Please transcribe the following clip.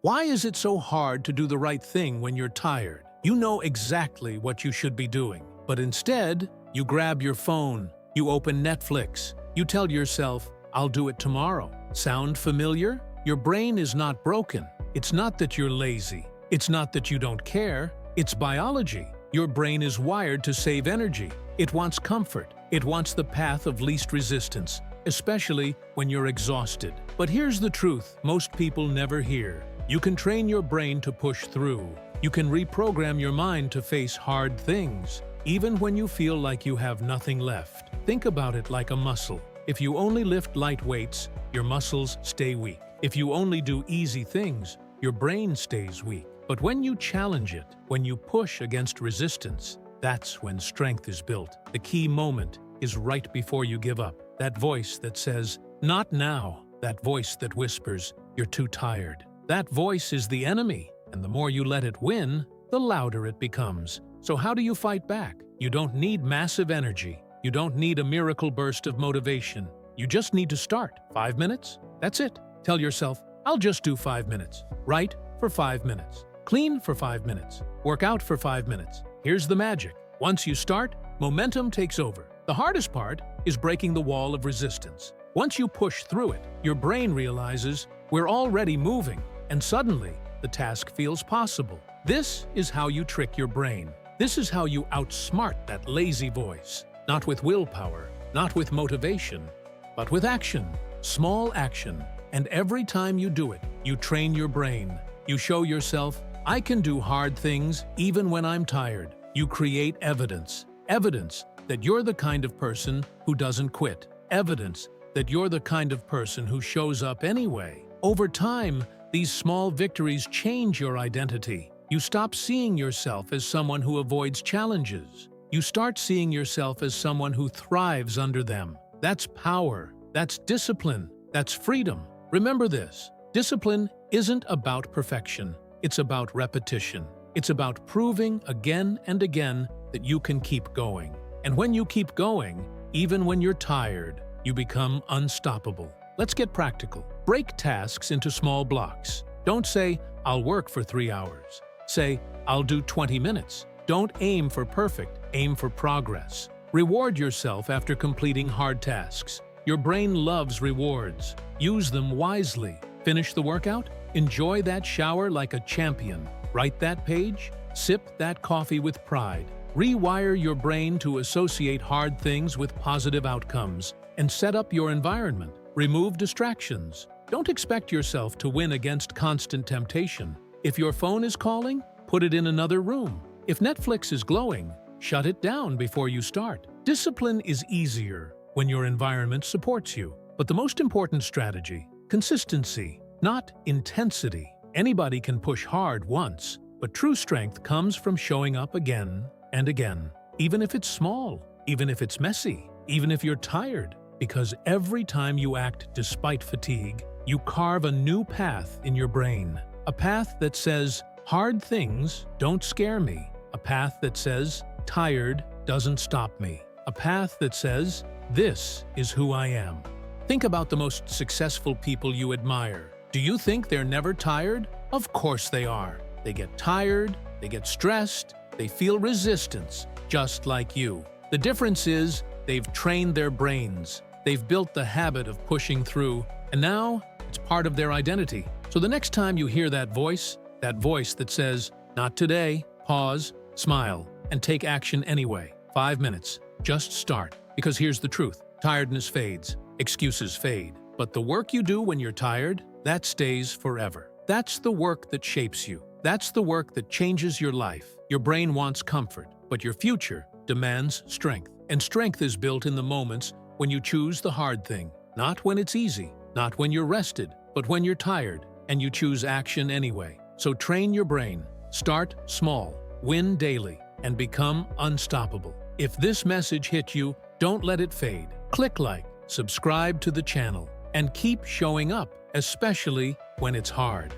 Why is it so hard to do the right thing when you're tired? You know exactly what you should be doing, but instead, you grab your phone, you open Netflix, you tell yourself, "I'll do it tomorrow." Sound familiar? Your brain is not broken. It's not that you're lazy. It's not that you don't care. It's biology. Your brain is wired to save energy. It wants comfort. It wants the path of least resistance, especially when you're exhausted. But here's the truth most people never hear. You can train your brain to push through. You can reprogram your mind to face hard things, even when you feel like you have nothing left. Think about it like a muscle. If you only lift light weights, your muscles stay weak. If you only do easy things, your brain stays weak. But when you challenge it, when you push against resistance, that's when strength is built. The key moment is right before you give up. That voice that says, "Not now." That voice that whispers, "You're too tired." That voice is the enemy, and the more you let it win, the louder it becomes. So how do you fight back? You don't need massive energy. You don't need a miracle burst of motivation. You just need to start. 5 minutes? That's it. Tell yourself, "I'll just do 5 minutes." Write for 5 minutes. Clean for 5 minutes. Work out for 5 minutes. Here's the magic. Once you start, momentum takes over. The hardest part is breaking the wall of resistance. Once you push through it, your brain realizes we're already moving, and suddenly the task feels possible. This is how you trick your brain. This is how you outsmart that lazy voice. Not with willpower, not with motivation, but with action. Small action. And every time you do it, you train your brain. You show yourself, "I can do hard things even when I'm tired." You create evidence. Evidence that you're the kind of person who doesn't quit. Evidence that you're the kind of person who shows up anyway. Over time, these small victories change your identity. You stop seeing yourself as someone who avoids challenges. You start seeing yourself as someone who thrives under them. That's power. That's discipline. That's freedom. Remember this. Discipline isn't about perfection. It's about repetition. It's about proving again and again that you can keep going. And when you keep going, even when you're tired, you become unstoppable. Let's get practical. Break tasks into small blocks. Don't say, "I'll work for 3 hours." Say, "I'll do 20 minutes." Don't aim for perfect, aim for progress. Reward yourself after completing hard tasks. Your brain loves rewards. Use them wisely. Finish the workout? Enjoy that shower like a champion. Write that page? Sip that coffee with pride. Rewire your brain to associate hard things with positive outcomes, and set up your environment. Remove distractions. Don't expect yourself to win against constant temptation. If your phone is calling, put it in another room. If Netflix is glowing, shut it down before you start. Discipline is easier when your environment supports you. But the most important strategy, consistency, not intensity. Anybody can push hard once, but true strength comes from showing up again and again. Even if it's small, even if it's messy, even if you're tired. Because every time you act despite fatigue, you carve a new path in your brain. A path that says, "Hard things don't scare me." A path that says, "Tired doesn't stop me." A path that says, "This is who I am." Think about the most successful people you admire. Do you think they're never tired? Of course they are. They get tired, they get stressed, they feel resistance, just like you. The difference is, they've trained their brains. They've built the habit of pushing through, and now it's part of their identity. So the next time you hear that voice that says, "Not today," pause, smile, and take action anyway. 5 minutes. Just start. Because here's the truth. Tiredness fades. Excuses fade. But the work you do when you're tired, that stays forever. That's the work that shapes you. That's the work that changes your life. Your brain wants comfort, but your future demands strength. And strength is built in the moments when you choose the hard thing. Not when it's easy, not when you're rested, but when you're tired and you choose action anyway. So train your brain. Start small, win daily, and become unstoppable. If this message hit you, don't let it fade. Click like, subscribe to the channel, and keep showing up, especially when it's hard.